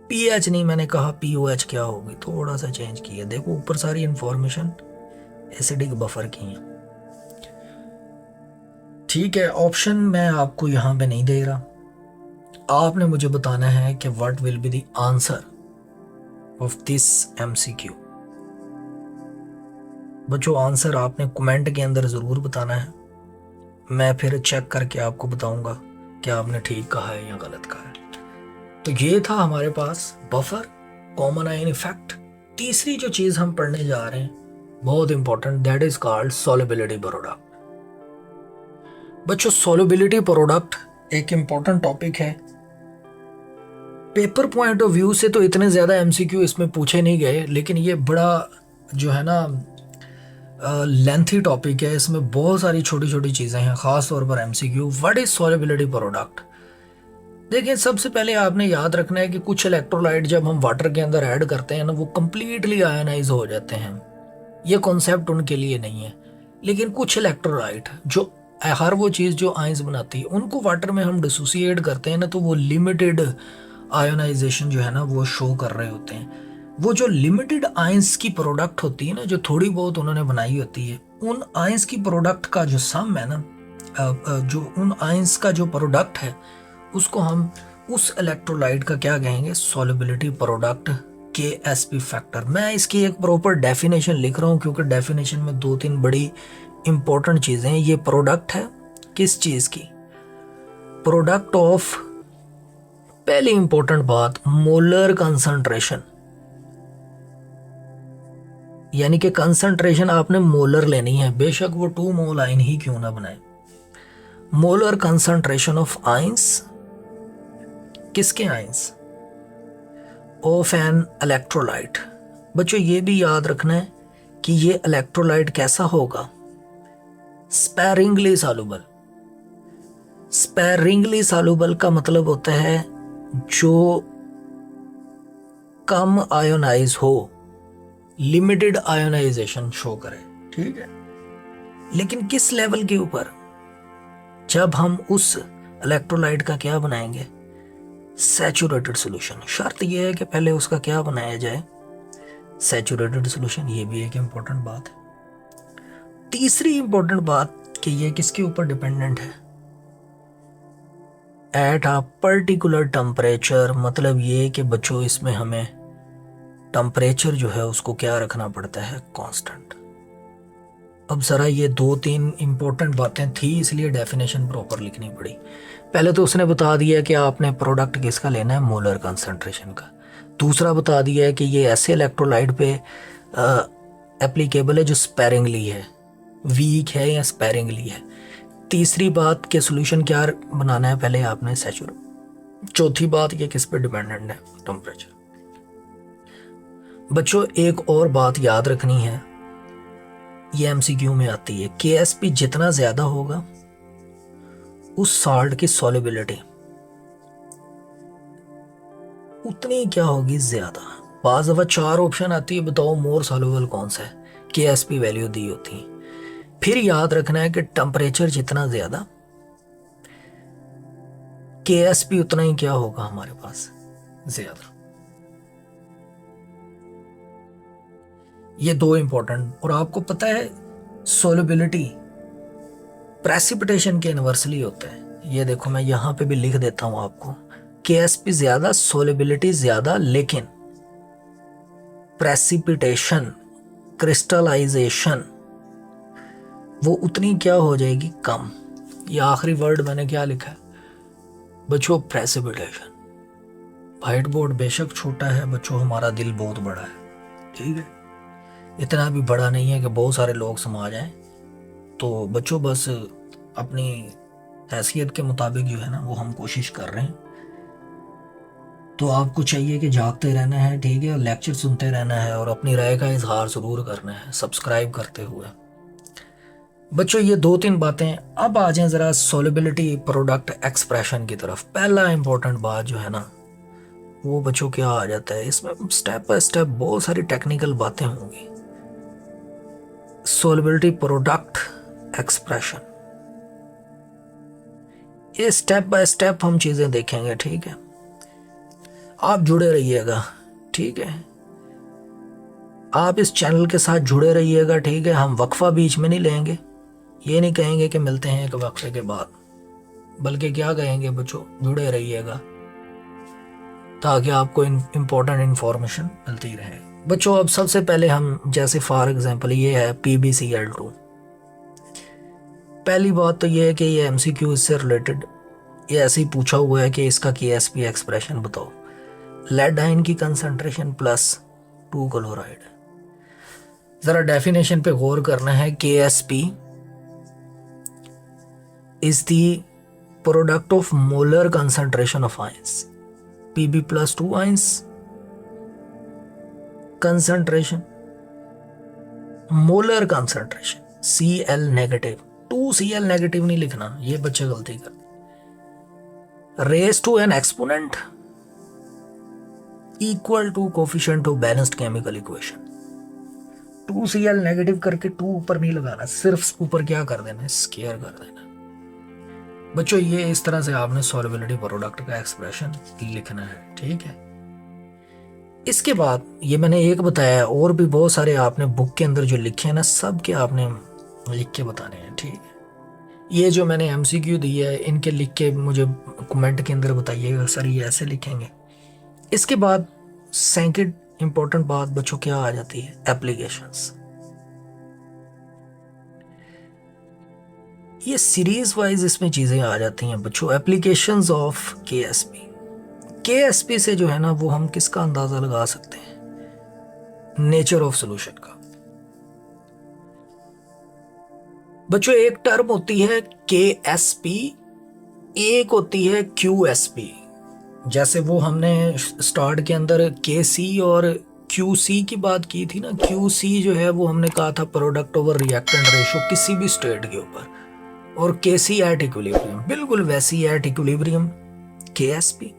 पीएच नहीं, मैंने कहा पीओएच क्या होगी, थोड़ा सा चेंज किया। देखो ऊपर सारी इंफॉर्मेशन एसिडिक बफर की है। ठीक है, ऑप्शन मैं आपको यहाँ पे नहीं दे रहा, आपने मुझे बताना है कि what will be the answer of this MCQ. बच्चों आंसर आपने कमेंट के अंदर ज़रूर बताना है, मैं फिर चेक करके आपको बताऊंगा कि आपने ठीक कहा है या गलत कहा है। तो ये था हमारे पास बफर, कॉमन आयन इफेक्ट। तीसरी जो चीज़ हम पढ़ने जा रहे हैं बहुत important, that is called solubility product. बच्चों सॉल्युबिलिटी प्रोडक्ट एक इंपॉर्टेंट टॉपिक है। पेपर पॉइंट ऑफ व्यू से तो इतने ज़्यादा एमसीक्यू इसमें पूछे नहीं गए, लेकिन ये बड़ा जो है ना लेंथी टॉपिक है, इसमें बहुत सारी छोटी छोटी चीज़ें हैं, ख़ास तौर पर MCQ. What is solubility product. देखिए सबसे पहले आपने याद रखना है कि कुछ इलेक्ट्रोलाइट जब हम वाटर के अंदर ऐड करते हैं ना वो कंप्लीटली आयनाइज हो जाते हैं। ये कॉन्सेप्ट उनके लिए नहीं है, लेकिन कुछ इलेक्ट्रोलाइट जो हर वो चीज़ जो आयंस बनाती है उनको वाटर में हम डिसोसिएट करते हैं ना, तो वो लिमिटेड आयोनाइजेशन जो है ना वो शो कर रहे होते हैं। वो जो लिमिटेड आयंस की प्रोडक्ट होती है ना, जो थोड़ी बहुत उन्होंने बनाई होती है, उन आयंस की प्रोडक्ट का जो सम है ना, जो उन आयंस का जो प्रोडक्ट है उसको हम उस इलेक्ट्रोलाइट का क्या कहेंगे, सॉल्युबिलिटी प्रोडक्ट, KSP फैक्टर। मैं इसकी एक प्रॉपर डेफिनेशन लिख रहा हूँ क्योंकि डेफिनेशन में 2-3 बड़ी इंपॉर्टेंट चीज़ें हैं। ये प्रोडक्ट है किस चीज़ की, प्रोडक्ट ऑफ, पहली इंपॉर्टेंट बात मोलर कंसंट्रेशन, यानी कि कंसंट्रेशन आपने मोलर लेनी है, बेशक वो 2 मोल आयन ही क्यों ना बनाए। मोलर कंसंट्रेशन ऑफ आयंस, किसके आयंस, ऑफ एन इलेक्ट्रोलाइट। बच्चों ये भी याद रखना है कि ये इलेक्ट्रोलाइट कैसा होगा, स्पैरिंगली सॉल्युबल। स्पैरिंगली सॉल्युबल का मतलब होता है जो कम आयोनाइज हो, लिमिटेड आयोनाइजेशन शो करे। ठीक है, लेकिन किस लेवल के ऊपर, जब हम उस इलेक्ट्रोलाइट का क्या बनाएंगे, सैचुरेटेड सॉल्यूशन। शर्त यह है कि पहले उसका क्या बनाया जाए, सैचुरेटेड सॉल्यूशन। ये भी एक इंपॉर्टेंट बात है। तीसरी इंपॉर्टेंट बात कि ये किसके ऊपर डिपेंडेंट है, एट अ पर्टिकुलर टेम्परेचर। मतलब ये कि बच्चों इसमें हमें टेम्परेचर जो है उसको क्या रखना पड़ता है, कांस्टेंट। अब ज़रा ये 2-3 इंपॉर्टेंट बातें थी इसलिए डेफिनेशन प्रॉपर लिखनी पड़ी। पहले तो उसने बता दिया कि आपने प्रोडक्ट किसका लेना है, मोलर कंसंट्रेशन का। दूसरा बता दिया है कि ये ऐसे इलेक्ट्रोलाइट पे एप्लीकेबल है जो स्पैरिंगली है, वीक है या स्पैरिंगली है। तीसरी बात के सोल्यूशन क्या बनाना है, पहले आपने सैचुरेट। चौथी बात ये किस पे डिपेंडेंट है, टेम्परेचर। बच्चों एक और बात याद रखनी है, ये एमसीक्यू में आती है, KSP जितना ज्यादा होगा उस सॉल्ट की सॉल्युबिलिटी उतनी क्या होगी, ज्यादा। बाज़ दफा 4 ऑप्शन आती है, बताओ मोर सॉल्युबल कौन सा है, KSP वैल्यू दी होती है। फिर याद रखना है कि टेम्परेचर जितना ज्यादा KSP उतना ही क्या होगा हमारे पास, ज्यादा। ये 2 इंपॉर्टेंट। और आपको पता है सॉल्युबिलिटी प्रेसिपिटेशन के इनवर्सली होता है। ये देखो मैं यहां पे भी लिख देता हूं आपको, KSP ज्यादा, सॉल्युबिलिटी ज्यादा, लेकिन प्रेसिपिटेशन, क्रिस्टलाइजेशन वो उतनी क्या हो जाएगी, कम। ये आखिरी वर्ड मैंने क्या लिखा है बच्चों, प्रेसिपिटेशन। व्हाइट बोर्ड बेशक छोटा है बच्चों, हमारा दिल बहुत बड़ा है। ठीक है, इतना भी बड़ा नहीं है कि बहुत सारे लोग समा जाएं। तो बच्चों बस अपनी हैसियत के मुताबिक जो है ना वो हम कोशिश कर रहे हैं। तो आपको चाहिए कि जागते रहना है, ठीक है, लेक्चर सुनते रहना है और अपनी राय का इजहार ज़रूर करना है सब्सक्राइब करते हुए। बच्चों ये 2-3 बातें। अब आ जाएं ज़रा सॉल्युबिलिटी प्रोडक्ट एक्सप्रेशन की तरफ। पहला इंपॉर्टेंट बात जो है ना वो बच्चों क्या आ जाता है, इसमें स्टेप बाय स्टेप बहुत सारी टेक्निकल बातें होंगी। सॉल्युबिलिटी प्रोडक्ट एक्सप्रेशन, ये स्टेप बाय स्टेप हम चीज़ें देखेंगे, ठीक है। आप जुड़े रहिएगा, ठीक है, आप इस चैनल के साथ जुड़े रहिएगा, ठीक है। हम वक्फा बीच में नहीं लेंगे, ये नहीं कहेंगे कि मिलते हैं एक वक्फे के बाद, बल्कि क्या कहेंगे बच्चों, जुड़े रहिएगा ताकि आपको इम्पोर्टेंट इंफॉर्मेशन मिलती रहे। बच्चों अब सबसे पहले हम, जैसे फॉर एग्जांपल ये है PbCl2। पहली बात तो ये है कि ये MCQ इससे रिलेटेड, ये ऐसे ही पूछा हुआ है कि इसका KSP एक्सप्रेशन बताओ। लेड आयन की कंसंट्रेशन +2 क्लोराइड। ज़रा डेफिनेशन पे गौर करना है। KSP is the product of molar concentration of ions. Pb+2 ions concentration, molar concentration Cl negative, 2Cl negative नहीं लिखना, ये बच्चे गलती करते। Raise to an exponent equal to coefficient of balanced chemical equation. 2Cl negative करके 2 ऊपर नहीं लगाना, सिर्फ ऊपर क्या कर देना, स्क्वायर कर देना। बच्चों ये इस तरह से आपने सॉल्युबिलिटी प्रोडक्ट का एक्सप्रेशन लिखना है, ठीक है। इसके बाद ये मैंने एक बताया, और भी बहुत सारे आपने बुक के अंदर जो लिखे हैं ना, सब के आपने लिख के बताने हैं, ठीक है। ये जो मैंने MCQ दी है इनके लिख के मुझे कमेंट के अंदर बताइएगा, सर ये ऐसे लिखेंगे। इसके बाद सेकंड इंपॉर्टेंट बात बच्चों क्या आ जाती है, एप्लीकेशंस। ये सीरीज वाइज इसमें चीजें आ जाती हैं बच्चों। एप्लीकेशंस ऑफ KSP से जो है ना वो हम किसका अंदाजा लगा सकते हैं, नेचर ऑफ सॉल्यूशन का। बच्चों एक टर्म होती है KSP, एक होती है QSP। जैसे वो हमने स्टार्ट के अंदर KC और QC की बात की थी ना। QC जो है वो हमने कहा था प्रोडक्ट ओवर रिएक्टेंट रेशो किसी भी स्टेट के ऊपर, और KC एट इक्विलिब्रियम, बिल्कुल वैसी एट इक्विलिब्रियम KSP।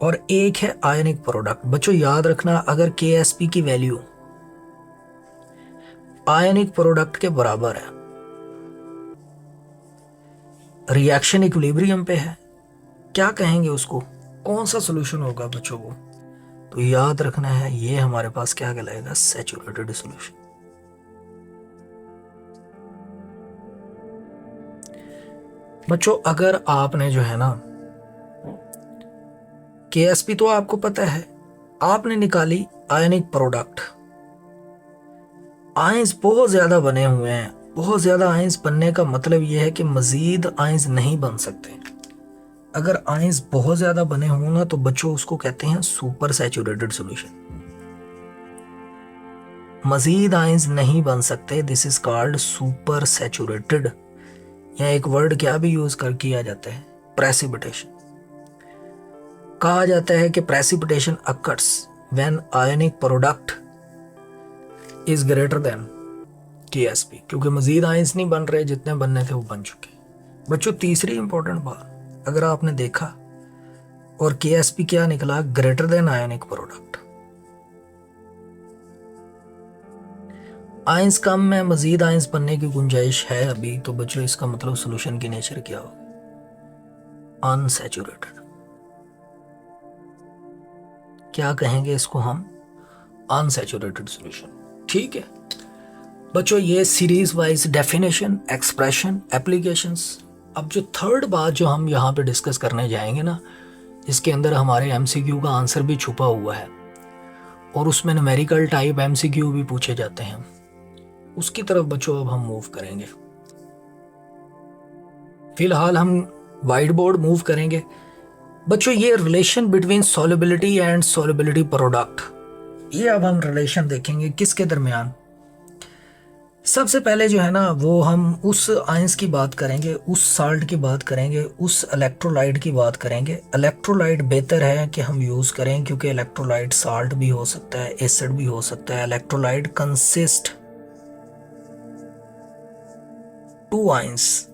और एक है आयनिक प्रोडक्ट। बच्चों याद रखना, अगर KSP की वैल्यू आयनिक प्रोडक्ट के बराबर है, रिएक्शन इक्विलिब्रियम पे है, क्या कहेंगे उसको, कौन सा सॉल्यूशन होगा बच्चों को, तो याद रखना है ये हमारे पास क्या कहलाएगा, सैचुरेटेड सॉल्यूशन। बच्चों अगर आपने जो है ना KSP तो आपको पता है, आपने निकाली आयनिक प्रोडक्ट, आयंस बहुत ज्यादा बने हुए हैं। बहुत ज्यादा आयंस बनने का मतलब यह है कि मजीद आयंस नहीं बन सकते। अगर आयंस बहुत ज्यादा बने हों ना तो बच्चों उसको कहते हैं सुपर सैचुरेटेड सॉल्यूशन। मजीद आयंस नहीं बन सकते, this is called super saturated. यहाँ एक वर्ड क्या भी यूज कर किया जाता है, प्रेसिपिटेशन। कहा जाता है कि precipitation occurs when ionic product is greater than KSP, क्योंकि मजीद आयंस नहीं बन रहे, जितने बनने थे वो बन चुके। बच्चों तीसरी इंपॉर्टेंट बात, अगर आपने देखा और KSP क्या निकला, greater than ionic product. Ions कम में मजीद आयंस बनने की गुंजाइश है अभी, तो बच्चों इसका मतलब सॉल्यूशन की नेचर क्या होगी, अनसैचुरेटेड। क्या कहेंगे इसको हम, अनसैचुरेटेड सॉल्यूशन, ठीक है। बच्चों ये series wise definition, expression, applications. अब जो थर्ड बात जो हम यहाँ पे डिस्कस करने जाएंगे ना, इसके अंदर हमारे MCQ का आंसर भी छुपा हुआ है और उसमें न्यूमेरिकल टाइप MCQ भी पूछे जाते हैं, उसकी तरफ बच्चों अब हम मूव करेंगे। फिलहाल हम वाइट बोर्ड मूव करेंगे। बच्चों ये relation between solubility and solubility product, ये अब हम रिलेशन देखेंगे किसके दरमियान, सबसे पहले जो है ना वो हम उस आयंस की बात करेंगे, उस साल्ट की बात करेंगे, उस इलेक्ट्रोलाइट की बात करेंगे। इलेक्ट्रोलाइट बेहतर है कि हम यूज़ करें क्योंकि इलेक्ट्रोलाइट साल्ट भी हो सकता है, एसिड भी हो सकता है। Electrolyte consist to ions.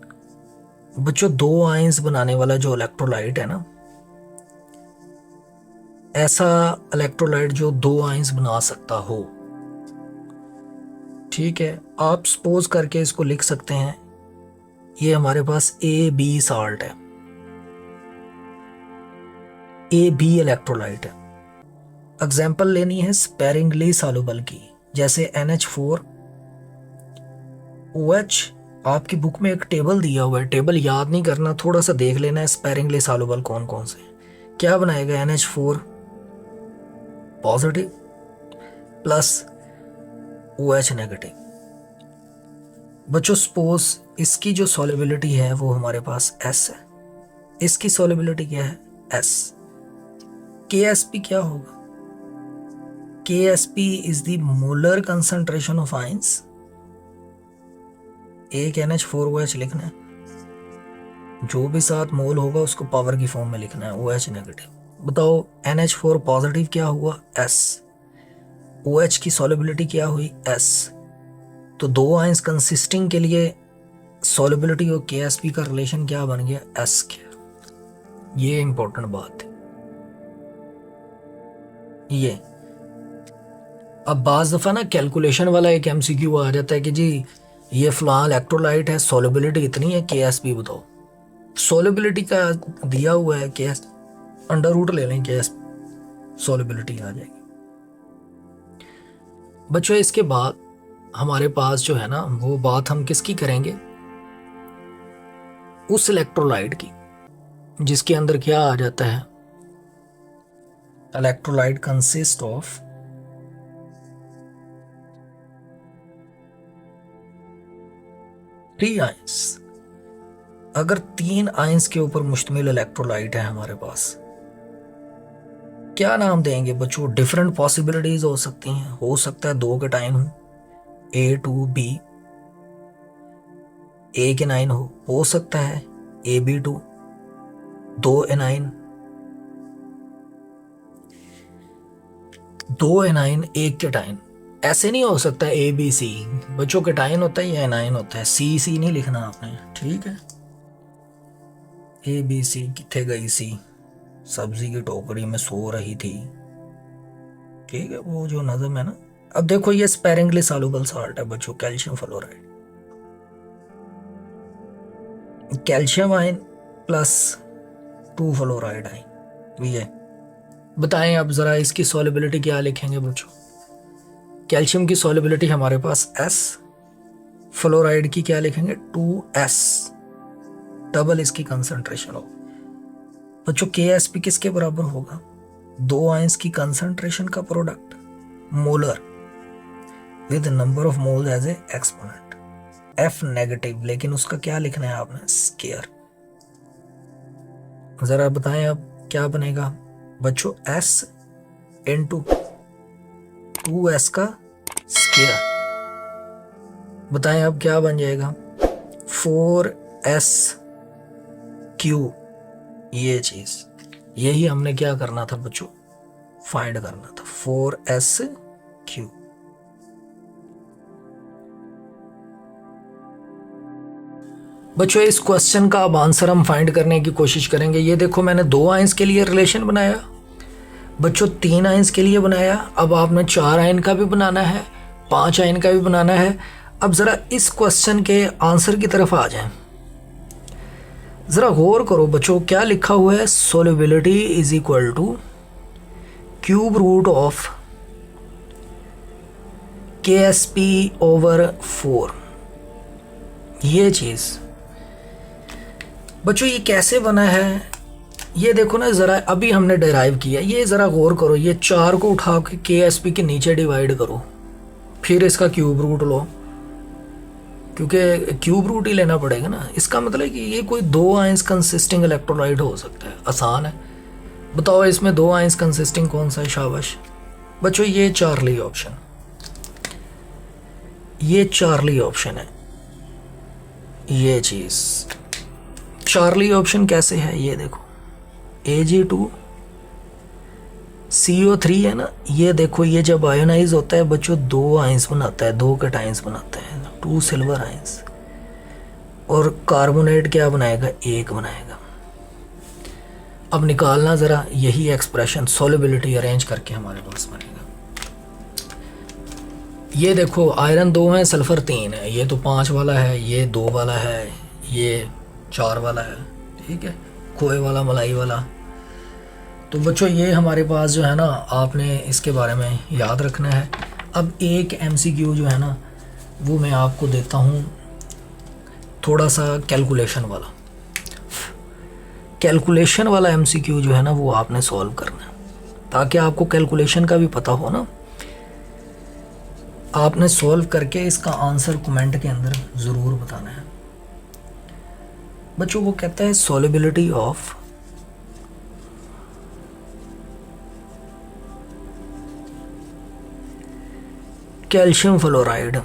बच्चों, दो आयंस बनाने वाला जो इलेक्ट्रोलाइट है ना, ऐसा इलेक्ट्रोलाइट जो दो आयंस बना सकता हो, ठीक है। आप सपोज करके इसको लिख सकते हैं, ये हमारे पास ए बी साल्ट है, ए बी इलेक्ट्रोलाइट है। एग्जाम्पल लेनी है स्पेरिंगली सॉल्युबल की, जैसे NH4OH। आपकी बुक में एक टेबल दिया हुआ है, टेबल याद नहीं करना, थोड़ा सा देख लेना है स्पेरिंगली सॉल्युबल कौन कौन से। क्या बनाएगा? NH4 positive plus OH negative. बच्चों, सपोज इसकी जो सॉल्युबिलिटी है वो हमारे पास S है, इसकी सॉल्युबिलिटी क्या है? S। KSP क्या होगा? KSP is the molar concentration of ions. एक NH4OH लिखना है, जो भी साथ मोल होगा उसको पावर की फॉर्म में लिखना है, OH नेगेटिव। बताओ NH4 पॉजिटिव क्या हुआ? S। OH की सॉल्युबिलिटी क्या हुई? S। तो दो आयंस कंसिस्टिंग के लिए सॉल्युबिलिटी और KSP का रिलेशन क्या बन गया? S क्या। ये इंपॉर्टेंट बात है ये। अब बाज दफा ना कैलकुलेशन वाला एक MCQ आ जाता है कि जी ये फलां इलेक्ट्रोलाइट है, सॉल्युबिलिटी इतनी है, KSP बताओ। सॉल्युबिलिटी का दिया हुआ है KS, अंडर रूट ले लें KSP, सॉल्युबिलिटी आ जाएगी। बच्चों, इसके बाद हमारे पास जो है ना वो बात हम किसकी करेंगे? उस इलेक्ट्रोलाइट की जिसके अंदर क्या आ जाता है? Electrolyte consist of three ions. अगर तीन आयंस के ऊपर मुश्तमिल इलेक्ट्रोलाइट है हमारे पास, क्या नाम देंगे बच्चों? डिफरेंट पॉसिबिलिटीज हो सकती हैं। हो सकता है दो के टाइन हो, A2B, A के 9 हो सकता है AB2, 2 एनाइन, 2 एनाइन एक के टाइन। ऐसे नहीं हो सकता ABC। बच्चों के टाइन होता है या एनाइन होता है, C नहीं लिखना आपने, ठीक है। ABC किथे गई सी, सब्जी की टोकरी में सो रही थी, ठीक है, वो जो नज़म है ना। अब देखो ये स्पेरिंगली सॉल्युबल साल्ट है बच्चों, calcium fluoride, calcium ion plus 2 fluoride ion भी है। बताएं अब जरा इसकी सॉल्युबिलिटी क्या लिखेंगे बच्चों? कैल्शियम की सॉल्युबिलिटी हमारे पास S, फ्लोराइड की क्या लिखेंगे? 2S, डबल इसकी कंसंट्रेशन हो। बच्चों KSP किसके बराबर होगा? दो आयंस की कंसंट्रेशन का product, molar with number of moles as a exponent, F negative, लेकिन उसका क्या लिखना है आपने? स्केयर। जरा बताएं अब क्या बनेगा बच्चों? S इंटू 2S का स्केयर। बताएं अब क्या बन जाएगा? 4SQ। ये चीज, यही हमने क्या करना था बच्चों? फाइंड करना था, 4SQ। बच्चों, इस क्वेश्चन का अब आंसर हम फाइंड करने की कोशिश करेंगे। ये देखो मैंने दो आयंस के लिए रिलेशन बनाया बच्चों, तीन आयंस के लिए बनाया, अब आपने 4 आयन का भी बनाना है, 5 आयन का भी बनाना है। अब ज़रा इस क्वेश्चन के आंसर की तरफ आ जाएं। ज़रा गौर करो बच्चों, क्या लिखा हुआ है? Solubility is equal to cube root of KSP over 4। ये चीज़ बच्चों ये कैसे बना है? ये देखो ना ज़रा, अभी हमने डिराइव किया, ये ज़रा गौर करो। ये 4 को उठा के KSP के नीचे डिवाइड करो, फिर इसका क्यूब रूट लो, क्योंकि क्यूब रूट ही लेना पड़ेगा ना। इसका मतलब कि ये कोई दो आयंस कंसिस्टिंग इलेक्ट्रोलाइट हो सकता है, आसान है। बताओ इसमें दो आयंस कंसिस्टिंग कौन सा है? शाबाश बच्चों, ये चार्ली ऑप्शन। ये चार्ली ऑप्शन है, ये चीज़ चार्ली ऑप्शन कैसे है ये देखो, Ag2CO3 है ना, ये देखो ये जब आयोनाइज होता है बच्चों 2 आइंस बनाता है, 2 कैटाइंस बनाता है, 2 सिल्वर आइंस, और कार्बोनेट क्या बनाएगा, 1 बनाएगा। अब निकालना ज़रा, यही एक्सप्रेशन सॉल्युबिलिटी अरेंज करके हमारे पास बनेगा। ये देखो आयरन 2 है, सल्फ़र 3 है, ये तो 5 वाला है, ये 2 वाला है, ये 4 वाला है, ठीक है, खोए वाला मलाई वाला। तो बच्चों ये हमारे पास जो है ना, आपने इसके बारे में याद रखना है। अब एक MCQ जो है ना वो मैं आपको देता हूँ, थोड़ा सा कैलकुलेशन वाला। कैलकुलेशन वाला MCQ जो है ना वो आपने सॉल्व करना है, ताकि आपको कैलकुलेशन का भी पता हो ना। आपने सॉल्व करके इसका आंसर कमेंट के अंदर ज़रूर बताना है बच्चों। वो कहता है solubility of calcium fluoride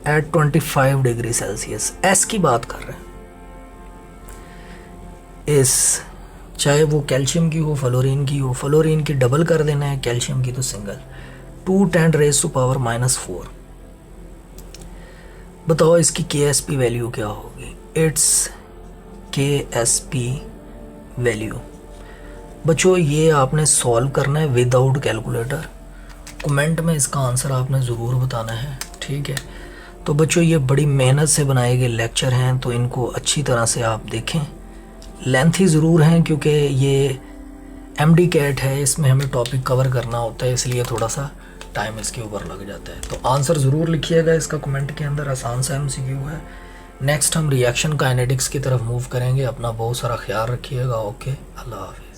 at 25 degree Celsius, S की बात कर रहे हैं। इस चाहे वो कैल्शियम की हो, फ्लोरीन की हो, फ्लोरीन की डबल कर देना है, कैल्शियम की तो सिंगल, 2×10⁻⁴। बताओ इसकी KSP वैल्यू क्या होगी, इट्स KSP वैल्यू। बच्चों ये आपने सॉल्व करना है विदाउट कैलकुलेटर, कमेंट में इसका आंसर आपने ज़रूर बताना है, ठीक है। तो बच्चों ये बड़ी मेहनत से बनाए गए लेक्चर हैं, तो इनको अच्छी तरह से आप देखें। लेंथी ज़रूर हैं क्योंकि ये MD कैट है, इसमें हमें टॉपिक कवर करना होता है, इसलिए थोड़ा सा टाइम इसके ऊपर लग जाता है। तो आंसर ज़रूर लिखिएगा इसका कमेंट के अंदर, आसान सा MCQ है। नेक्स्ट हम रिएक्शन काइनेटिक्स की तरफ मूव करेंगे। अपना बहुत सारा ख्याल रखिएगा। ओके, अल्लाह हाफिज़।